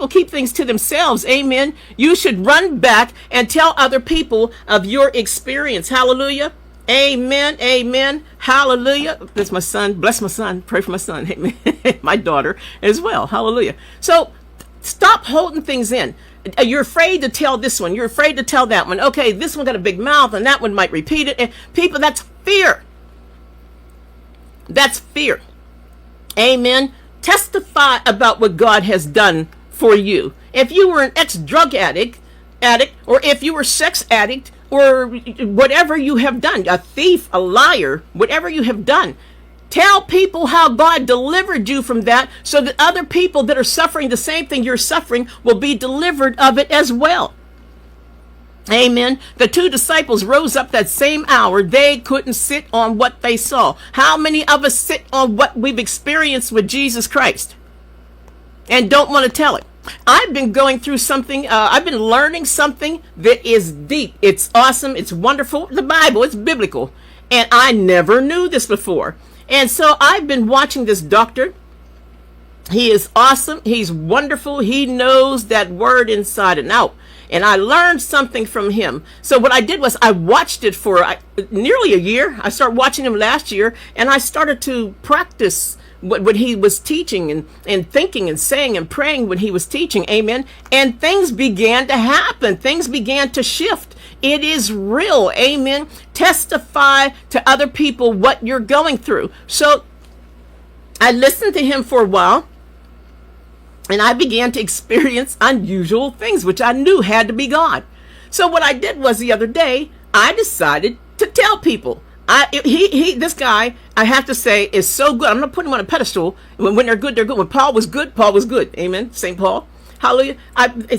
people keep things to themselves. Amen. You should run back and tell other people of your experience. Hallelujah. Amen. Amen. Hallelujah. That's my son. Bless my son. Pray for my son. Amen. My daughter as well. Hallelujah. So stop holding things in. You're afraid to tell this one. You're afraid to tell that one. Okay, this one got a big mouth and that one might repeat it. And people, that's fear. That's fear. Amen. Testify about what God has done for you. If you were an ex-drug addict, or if you were sex addict, or whatever you have done, a thief, a liar, whatever you have done, tell people how God delivered you from that, so that other people that are suffering the same thing you're suffering will be delivered of it as well. Amen. The 2 disciples rose up that same hour. They couldn't sit on what they saw. How many of us sit on what we've experienced with Jesus Christ and don't want to tell it? I've been going through something. I've been learning something that is deep. It's awesome. It's wonderful. The Bible, it's biblical. And I never knew this before. And so I've been watching this doctor. He is awesome. He's wonderful. He knows that word inside and out. And I learned something from him. So what I did was I watched it for nearly a year. I started watching him last year, and I started to practice what he was teaching and thinking and saying and praying when he was teaching. Amen. And things began to happen. Things began to shift. It is real. Amen. Testify to other people what you're going through. So I listened to him for a while. And I began to experience unusual things, which I knew had to be God. So what I did was the other day, I decided to tell people. This guy, I have to say, is so good. I'm not putting him on a pedestal. When they're good, they're good. When Paul was good. Amen. St. Paul. Hallelujah.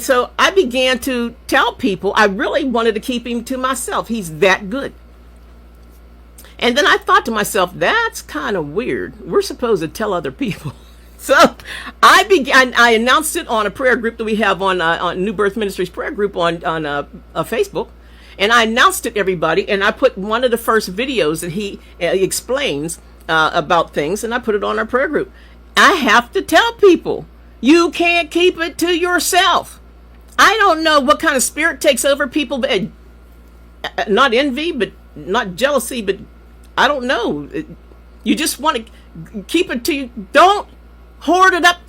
So I began to tell people. I really wanted to keep him to myself. He's that good. And then I thought to myself, that's kind of weird. We're supposed to tell other people. So I announced it on a prayer group that we have on New Birth Ministries prayer group on Facebook. And I announced it to everybody. And I put one of the first videos that he explains about things. And I put it on our prayer group. I have to tell people, you can't keep it to yourself. I don't know what kind of spirit takes over people. But not envy, but not jealousy. But I don't know. You just want to keep it to you. Don't hoard it up to